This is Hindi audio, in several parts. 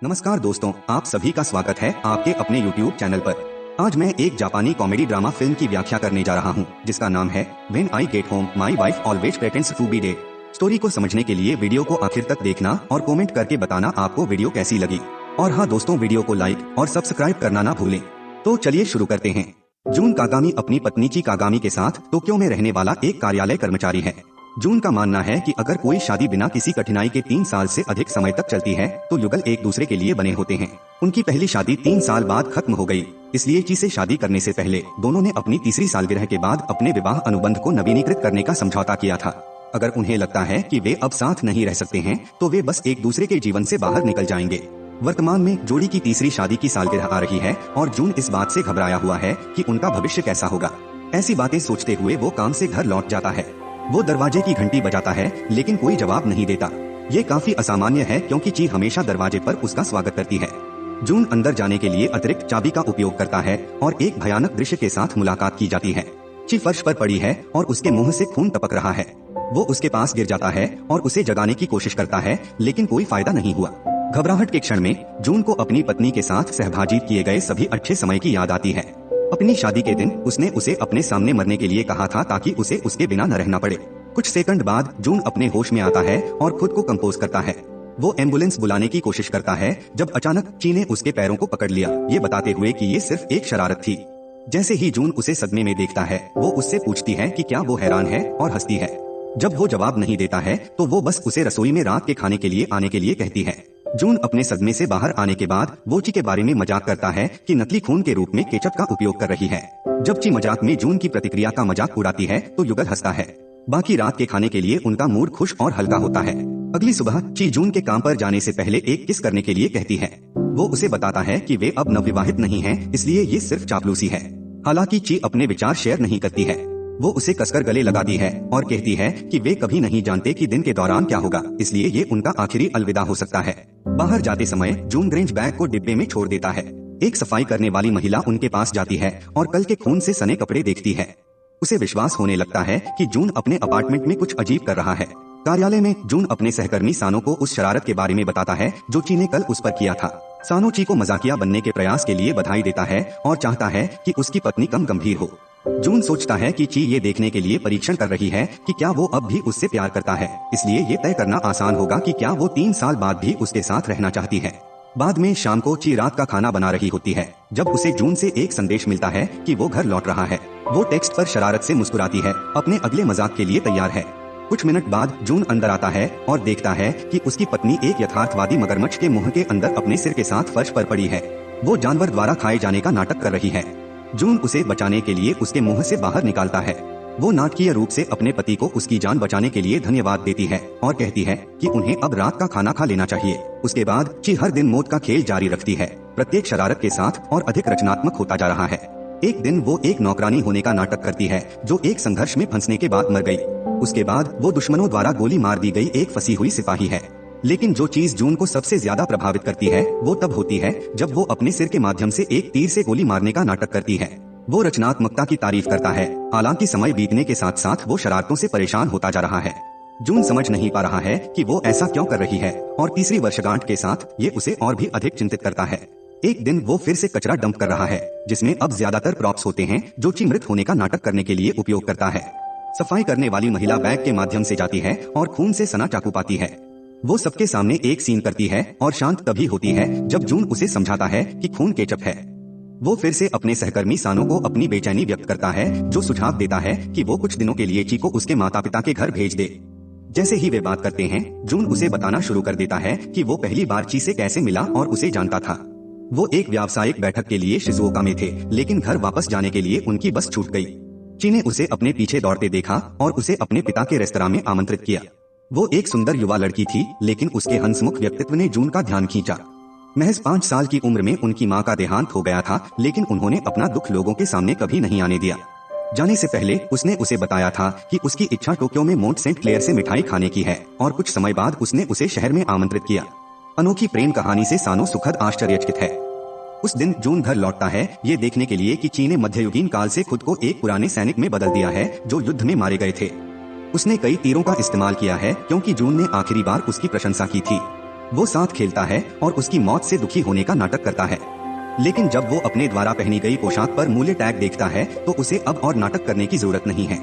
नमस्कार दोस्तों, आप सभी का स्वागत है आपके अपने YouTube चैनल पर। आज मैं एक जापानी कॉमेडी ड्रामा फिल्म की व्याख्या करने जा रहा हूँ, जिसका नाम है When I Get Home My Wife Always Pretends to Be Dead। Story को समझने के लिए वीडियो को आखिर तक देखना और कमेंट करके बताना आपको वीडियो कैसी लगी। और हाँ दोस्तों, वीडियो को लाइक और सब्सक्राइब करना ना भूलें। तो चलिए शुरू करते हैं। जून कागामी अपनी पत्नी ची कागामी के साथ टोक्यो में रहने वाला एक कार्यालय कर्मचारी है। जून का मानना है कि अगर कोई शादी बिना किसी कठिनाई के 3 साल से अधिक समय तक चलती है तो युगल एक दूसरे के लिए बने होते हैं। उनकी पहली शादी 3 साल बाद खत्म हो गई, इसलिए ची से शादी करने से पहले दोनों ने अपनी तीसरी सालगिरह के बाद अपने विवाह अनुबंध को नवीनीकृत करने का समझौता किया था। अगर उन्हें लगता है कि वे अब साथ नहीं रह सकते हैं तो वे बस एक दूसरे के जीवन से बाहर निकल जाएंगे। वर्तमान में जोड़ी की तीसरी शादी की सालगिरह आ रही है और जून इस बात से घबराया हुआ है कि उनका भविष्य कैसा होगा। ऐसी बातें सोचते हुए वो काम से घर लौट जाता है। वो दरवाजे की घंटी बजाता है लेकिन कोई जवाब नहीं देता। ये काफी असामान्य है क्योंकि ची हमेशा दरवाजे पर उसका स्वागत करती है। जून अंदर जाने के लिए अतिरिक्त चाबी का उपयोग करता है और एक भयानक दृश्य के साथ मुलाकात की जाती है। ची फर्श पर पड़ी है और उसके मुंह से खून टपक रहा है। वो उसके पास गिर जाता है और उसे जगाने की कोशिश करता है लेकिन कोई फायदा नहीं हुआ। घबराहट के क्षण में जून को अपनी पत्नी के साथ सहभागित किए गए सभी अच्छे समय की याद आती है। अपनी शादी के दिन उसने उसे अपने सामने मरने के लिए कहा था ताकि उसे उसके बिना न रहना पड़े। कुछ सेकंड बाद जून अपने होश में आता है और खुद को कंपोज करता है। वो एम्बुलेंस बुलाने की कोशिश करता है जब अचानक ची ने उसके पैरों को पकड़ लिया, ये बताते हुए कि ये सिर्फ एक शरारत थी। जैसे ही जून उसे सदमे में देखता है वो उससे पूछती है कि क्या वो हैरान है और हंसती है। जब वो जवाब नहीं देता है तो वो बस उसे रसोई में रात के खाने के लिए आने के लिए कहती है। जून अपने सदमे से बाहर आने के बाद वो ची के बारे में मजाक करता है कि नकली खून के रूप में केचप का उपयोग कर रही है। जब ची मजाक में जून की प्रतिक्रिया का मजाक उड़ाती है तो युगल हंसता है। बाकी रात के खाने के लिए उनका मूड खुश और हल्का होता है। अगली सुबह ची जून के काम पर जाने से पहले एक किस करने के लिए कहती है। वो उसे बताता है कि वे अब नवविवाहित नहीं हैं, इसलिए ये सिर्फ चापलूसी है। हालांकि ची अपने विचार शेयर नहीं करती है। वो उसे कसकर गले लगाती है और कहती है कि वे कभी नहीं जानते कि दिन के दौरान क्या होगा, इसलिए ये उनका आखिरी अलविदा हो सकता है। बाहर जाते समय जून ग्रेंज बैग को डिब्बे में छोड़ देता है। एक सफाई करने वाली महिला उनके पास जाती है और कल के खून से सने कपड़े देखती है। उसे विश्वास होने लगता है कि जून अपने अपार्टमेंट में कुछ अजीब कर रहा है। कार्यालय में जून अपने सहकर्मी सानो को उस शरारत के बारे में बताता है जो ची ने कल उस पर किया था। सानो ची को मजाकिया बनने के प्रयास के लिए बधाई देता है और चाहता है कि उसकी पत्नी कम गंभीर हो। जून सोचता है कि ची ये देखने के लिए परीक्षण कर रही है कि क्या वो अब भी उससे प्यार करता है, इसलिए ये तय करना आसान होगा कि क्या वो 3 साल बाद भी उसके साथ रहना चाहती है। बाद में शाम को ची रात का खाना बना रही होती है जब उसे जून से एक संदेश मिलता है कि वो घर लौट रहा है। वो टेक्स्ट पर शरारत से मुस्कुराती है, अपने अगले मजाक के लिए तैयार है। कुछ मिनट बाद जून अंदर आता है और देखता है कि उसकी पत्नी एक यथार्थवादी मगरमच्छ के मुंह के अंदर अपने सिर के साथ फर्श पर पड़ी है। वो जानवर द्वारा खाए जाने का नाटक कर रही है। जून उसे बचाने के लिए उसके मुंह से बाहर निकालता है। वो नाटकीय रूप से अपने पति को उसकी जान बचाने के लिए धन्यवाद देती है और कहती है कि उन्हें अब रात का खाना खा लेना चाहिए। उसके बाद ची हर दिन मौत का खेल जारी रखती है, प्रत्येक शरारत के साथ और अधिक रचनात्मक होता जा रहा है। एक दिन वो एक नौकरानी होने का नाटक करती है जो एक संघर्ष में फंसने के बाद मर गई। उसके बाद वो दुश्मनों द्वारा गोली मार दी गई एक फंसी हुई सिपाही है। लेकिन जो चीज जून को सबसे ज्यादा प्रभावित करती है वो तब होती है जब वो अपने सिर के माध्यम से एक तीर से गोली मारने का नाटक करती है। वो रचनात्मकता की तारीफ करता है, हालांकि समय बीतने के साथ साथ वो शरारतों से परेशान होता जा रहा है। जून समझ नहीं पा रहा है कि वो ऐसा क्यों कर रही है और तीसरी वर्षगांठ के साथ ये उसे और भी अधिक चिंतित करता है। एक दिन वो फिर से कचरा डंप कर रहा है जिसमें अब ज्यादातर प्रॉप्स होते हैं जो ची मृत होने का नाटक करने के लिए उपयोग करता है। सफाई करने वाली महिला बैग के माध्यम से जाती है और खून से सना चाकू पाती है। वो सबके सामने एक सीन करती है और शांत तभी होती है जब जून उसे समझाता है कि खून केचप है। वो फिर से अपने सहकर्मी सानो को अपनी बेचैनी व्यक्त करता है जो सुझाव देता है कि वो कुछ दिनों के लिए ची को उसके माता पिता के घर भेज दे। जैसे ही वे बात करते हैं जून उसे बताना शुरू कर देता है कि वो पहली बार ची से कैसे मिला और उसे जानता था। वो एक व्यावसायिक बैठक के लिए शिजुओका में थे लेकिन घर वापस जाने के लिए उनकी बस छूट गई। ची ने उसे अपने पीछे दौड़ते देखा और उसे अपने पिता के रेस्तरां में आमंत्रित किया। वो एक सुंदर युवा लड़की थी लेकिन उसके हंसमुख व्यक्तित्व ने जून का ध्यान खींचा। महज 5 साल की उम्र में उनकी माँ का देहांत हो गया था लेकिन उन्होंने अपना दुख लोगों के सामने कभी नहीं आने दिया। जाने से पहले उसने उसे बताया था कि उसकी इच्छा टोक्यो में मोंट सेंट क्लेयर से मिठाई खाने की है और कुछ समय बाद उसने उसे शहर में आमंत्रित किया। अनोखी प्रेम कहानी से सानो सुखद आश्चर्यचकित है। उस दिन जून घर लौटता है ये देखने के लिए कि ची ने मध्ययुगीन काल से खुद को एक पुराने सैनिक में बदल दिया है जो युद्ध में मारे गए थे। उसने कई तीरों का इस्तेमाल किया है क्योंकि जून ने आखिरी बार उसकी प्रशंसा की थी। वो साथ खेलता है और उसकी मौत से दुखी होने का नाटक करता है। लेकिन जब वो अपने द्वारा पहनी गई पोशाक पर मूल्य टैग देखता है तो उसे अब और नाटक करने की जरूरत नहीं है।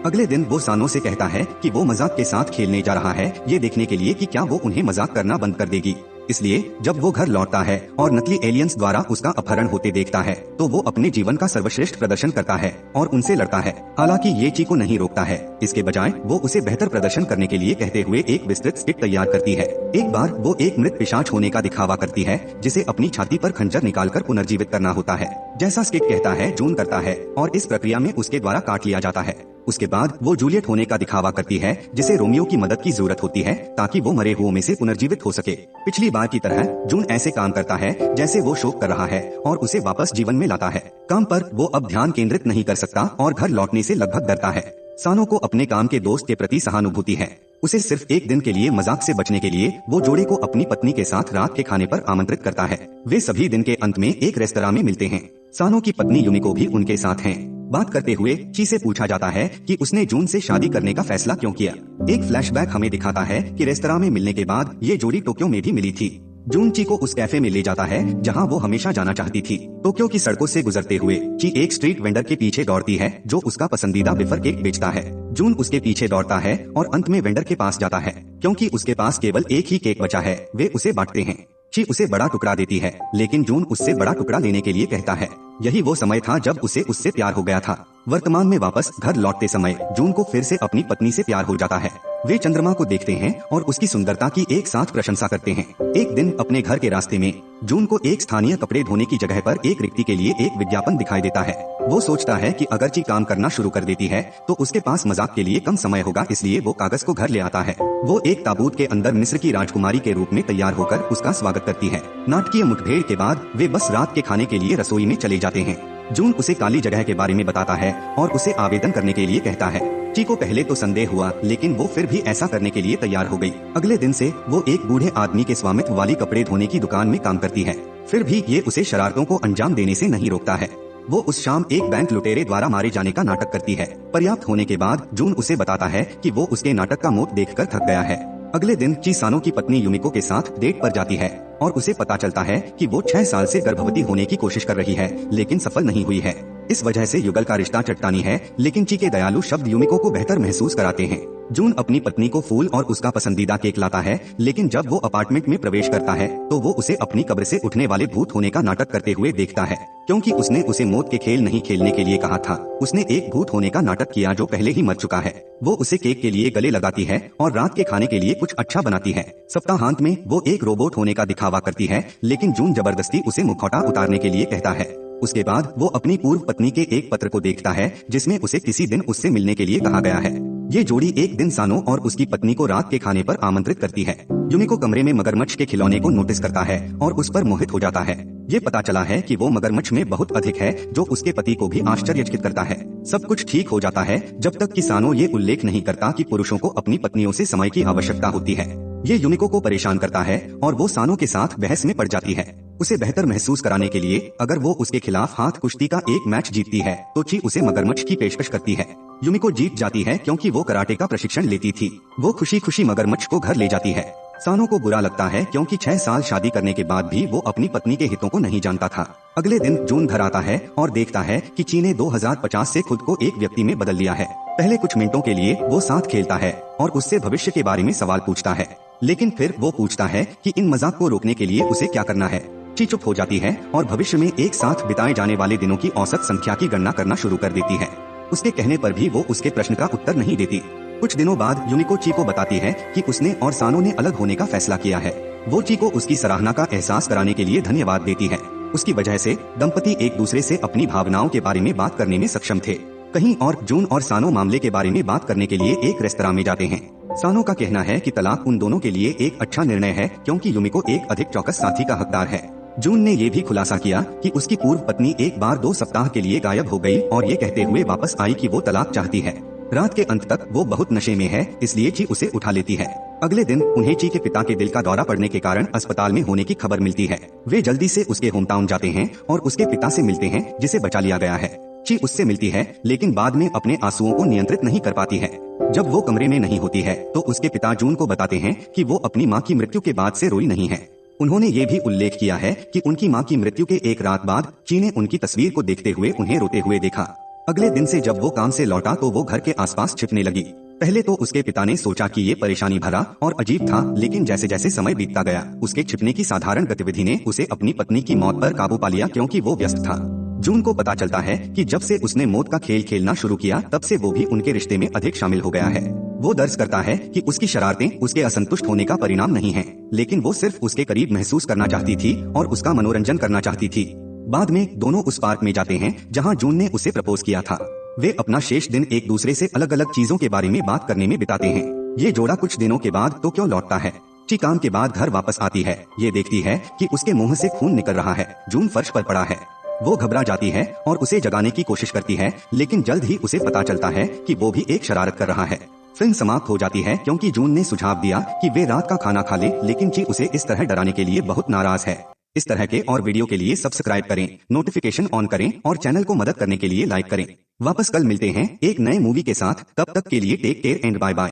अगले दिन वो सानो से कहता है कि वो मजाक के साथ खेलने जा रहा है, ये देखने के लिए कि क्या वो उन्हें मजाक करना बंद कर देगी। इसलिए जब वो घर लौटता है और नकली एलियंस द्वारा उसका अपहरण होते देखता है तो वो अपने जीवन का सर्वश्रेष्ठ प्रदर्शन करता है और उनसे लड़ता है। हालांकि ये ची को नहीं रोकता है, इसके बजाय वो उसे बेहतर प्रदर्शन करने के लिए कहते हुए एक विस्तृत स्किट तैयार करती है। एक बार वो एक मृत पिशाच होने का दिखावा करती है जिसे अपनी छाती पर खंजर निकालकर पुनर्जीवित करना होता है, जैसा स्किट कहता है जून करता है और इस प्रक्रिया में उसके द्वारा काट लिया जाता है। उसके बाद वो जूलियट होने का दिखावा करती है जिसे रोमियो की मदद की जरूरत होती है ताकि वो मरे हुओं में से पुनर्जीवित हो सके। पिछली बार की तरह जून ऐसे काम करता है जैसे वो शोक कर रहा है और उसे वापस जीवन में लाता है। काम पर वो अब ध्यान केंद्रित नहीं कर सकता और घर लौटने से लगभग डरता है। सानो को अपने काम के दोस्त के प्रति सहानुभूति है। उसे सिर्फ एक दिन के लिए मजाक से बचने के लिए वो जोड़े को अपनी पत्नी के साथ रात के खाने पर आमंत्रित करता है। वे सभी दिन के अंत में एक रेस्तरां में मिलते हैं। सानो की पत्नी युमिको भी उनके साथ है। बात करते हुए ची से पूछा जाता है कि उसने जून से शादी करने का फैसला क्यों किया। एक फ्लैशबैक हमें दिखाता है कि रेस्तरां में मिलने के बाद ये जोड़ी टोक्यो में भी मिली थी। जून ची को उस कैफे में ले जाता है जहां वो हमेशा जाना चाहती थी। टोक्यो की सड़कों से गुजरते हुए ची एक स्ट्रीट वेंडर के पीछे दौड़ती है जो उसका पसंदीदा वेफर केक बेचता है। जून उसके पीछे दौड़ता है और अंत में वेंडर के पास जाता है। क्योंकि उसके पास केवल एक ही केक बचा है, वे उसे बांटते हैं। ची उसे बड़ा टुकड़ा देती है लेकिन जून उससे बड़ा टुकड़ा लेने के लिए कहता है। यही वो समय था जब उसे उससे प्यार हो गया था। वर्तमान में वापस घर लौटते समय जून को फिर से अपनी पत्नी से प्यार हो जाता है। वे चंद्रमा को देखते हैं और उसकी सुंदरता की एक साथ प्रशंसा करते हैं। एक दिन अपने घर के रास्ते में जून को एक स्थानीय कपड़े धोने की जगह पर एक रिक्ति के लिए एक विज्ञापन दिखाई देता है। वो सोचता है कि अगर ची काम करना शुरू कर देती है तो उसके पास मजाक के लिए कम समय होगा, इसलिए वो कागज को घर ले आता है। वो एक ताबूत के अंदर मिस्र की राजकुमारी के रूप में तैयार होकर उसका स्वागत करती है। नाटकीय मुठभेड़ के बाद वे बस रात के खाने के लिए रसोई में चले जाते हैं। जून उसे काली जगह के बारे में बताता है और उसे आवेदन करने के लिए कहता है। ची को पहले तो संदेह हुआ लेकिन वो फिर भी ऐसा करने के लिए तैयार हो गई। अगले दिन से वो एक बूढ़े आदमी के स्वामित्व वाली कपड़े धोने की दुकान में काम करती है। फिर भी ये उसे शरारतों को अंजाम देने से नहीं रोकता है। वो उस शाम एक बैंक लुटेरे द्वारा मारे जाने का नाटक करती है। पर्याप्त होने के बाद जून उसे बताता है कि वो उसके नाटक का मोड देखकर थक गया है। अगले दिन ची सानो की पत्नी युमिको के साथ डेट पर जाती है और उसे पता चलता है कि वो 6 साल से गर्भवती होने की कोशिश कर रही है लेकिन सफल नहीं हुई है। इस वजह से युगल का रिश्ता चट्टानी है, लेकिन ची के दयालु शब्द युमिको को बेहतर महसूस कराते हैं। जून अपनी पत्नी को फूल और उसका पसंदीदा केक लाता है लेकिन जब वो अपार्टमेंट में प्रवेश करता है तो वो उसे अपनी कब्र से उठने वाले भूत होने का नाटक करते हुए देखता है। क्योंकि उसने उसे मौत के खेल नहीं खेलने के लिए कहा था, उसने एक भूत होने का नाटक किया जो पहले ही मर चुका है। वो उसे केक के लिए गले लगाती है और रात के खाने के लिए कुछ अच्छा बनाती है। सप्ताहांत में वो एक रोबोट होने का दिखावा करती है लेकिन जून जबरदस्ती उसे मुखौटा उतारने के लिए कहता है। उसके बाद वो अपनी पूर्व पत्नी के एक पत्र को देखता है जिसमें उसे किसी दिन उससे मिलने के लिए कहा गया है। ये जोड़ी एक दिन सानो और उसकी पत्नी को रात के खाने पर आमंत्रित करती है। युमिको कमरे में मगरमच्छ के खिलौने को नोटिस करता है और उस पर मोहित हो जाता है। ये पता चला है कि वो मगरमच्छ में बहुत अधिक है जो उसके पति को भी आश्चर्यचकित करता है। सब कुछ ठीक हो जाता है जब तक कि सानो ये उल्लेख नहीं करता कि पुरुषों को अपनी पत्नियों से समय की आवश्यकता होती है। ये युमिको को परेशान करता है और वो सानो के साथ बहस में पड़ जाती है। उसे बेहतर महसूस कराने के लिए अगर वो उसके खिलाफ हाथ कुश्ती का एक मैच जीतती है तो ची उसे मगरमच्छ की पेशकश करती है। युमिको जीत जाती है क्योंकि वो कराटे का प्रशिक्षण लेती थी। वो खुशी खुशी मगरमच्छ को घर ले जाती है। सानो को बुरा लगता है क्योंकि 6 साल शादी करने के बाद भी वो अपनी पत्नी के हितों को नहीं जानता था। अगले दिन जून घर आता है और देखता है कि ची ने 2050 से खुद को एक व्यक्ति में बदल लिया है। पहले कुछ मिनटों के लिए वो साथ खेलता है और उससे भविष्य के बारे में सवाल पूछता है, लेकिन फिर वो पूछता है कि इन मजाक को रोकने के लिए उसे क्या करना है। ची चुप हो जाती है और भविष्य में एक साथ बिताए जाने वाले दिनों की औसत संख्या की गणना करना शुरू कर देती है। उसके कहने पर भी वो उसके प्रश्न का उत्तर नहीं देती। कुछ दिनों बाद युमिको ची को बताती है कि उसने और सानो ने अलग होने का फैसला किया है। वो ची को उसकी सराहना का एहसास कराने के लिए धन्यवाद देती है। उसकी वजह से दंपति एक दूसरे से अपनी भावनाओं के बारे में बात करने में सक्षम थे। कहीं और जून और सानो मामले के बारे में बात करने के लिए एक रेस्तरां में जाते हैं। सानो का कहना है कि तलाक उन दोनों के लिए एक अच्छा निर्णय है क्योंकि युमिको एक अधिक चौकस साथी का हकदार है। जून ने ये भी खुलासा किया कि उसकी पूर्व पत्नी एक बार 2 सप्ताह के लिए गायब हो गई और ये कहते हुए वापस आई कि वो तलाक चाहती है। रात के अंत तक वो बहुत नशे में है, इसलिए ची उसे उठा लेती है। अगले दिन उन्हें ची के पिता के दिल का दौरा पड़ने के कारण अस्पताल में होने की खबर मिलती है। वे जल्दी से उसके होम टाउन जाते हैं और उसके पिता से मिलते हैं जिसे बचा लिया गया है। ची उससे मिलती है लेकिन बाद में अपने आंसुओं को नियंत्रित नहीं कर पाती है। जब वो कमरे में नहीं होती है तो उसके पिता जून को बताते हैं कि वो अपनी माँ की मृत्यु के बाद से रोई नहीं है। उन्होंने ये भी उल्लेख किया है कि उनकी माँ की मृत्यु के एक रात बाद ची ने उनकी तस्वीर को देखते हुए उन्हें रोते हुए देखा। अगले दिन से जब वो काम से लौटा तो वो घर के आसपास छिपने लगी। पहले तो उसके पिता ने सोचा कि ये परेशानी भरा और अजीब था, लेकिन जैसे जैसे समय बीतता गया उसके छिपने की साधारण गतिविधि ने उसे अपनी पत्नी की मौत पर काबू पा लिया, क्योंकि वो व्यस्त था। जून को पता चलता है कि जब से उसने मौत का खेल खेलना शुरू किया तब से वो भी उनके रिश्ते में अधिक शामिल हो गया है। वो दर्ज करता है कि उसकी शरारतें उसके असंतुष्ट होने का परिणाम नहीं हैं, लेकिन वो सिर्फ उसके करीब महसूस करना चाहती थी और उसका मनोरंजन करना चाहती थी। बाद में दोनों उस पार्क में जाते हैं जहाँ जून ने उसे प्रपोज किया था। वे अपना शेष दिन एक दूसरे से अलग अलग चीजों के बारे में बात करने में बिताते हैं। ये जोड़ा कुछ दिनों के बाद तो क्यों लौटता है। ची काम के बाद घर वापस आती है। ये देखती है कि उसके मुंह से खून निकल रहा है। जून फर्श पर पड़ा है। वो घबरा जाती है और उसे जगाने की कोशिश करती है, लेकिन जल्द ही उसे पता चलता है कि वो भी एक शरारत कर रहा है। फिल्म समाप्त हो जाती है क्योंकि जून ने सुझाव दिया कि वे रात का खाना खा ले, लेकिन ची उसे इस तरह डराने के लिए बहुत नाराज है। इस तरह के और वीडियो के लिए सब्सक्राइब करें, नोटिफिकेशन ऑन करें और चैनल को मदद करने के लिए लाइक करें। वापस कल मिलते हैं एक नए मूवी के साथ। तब तक के लिए take care and bye bye.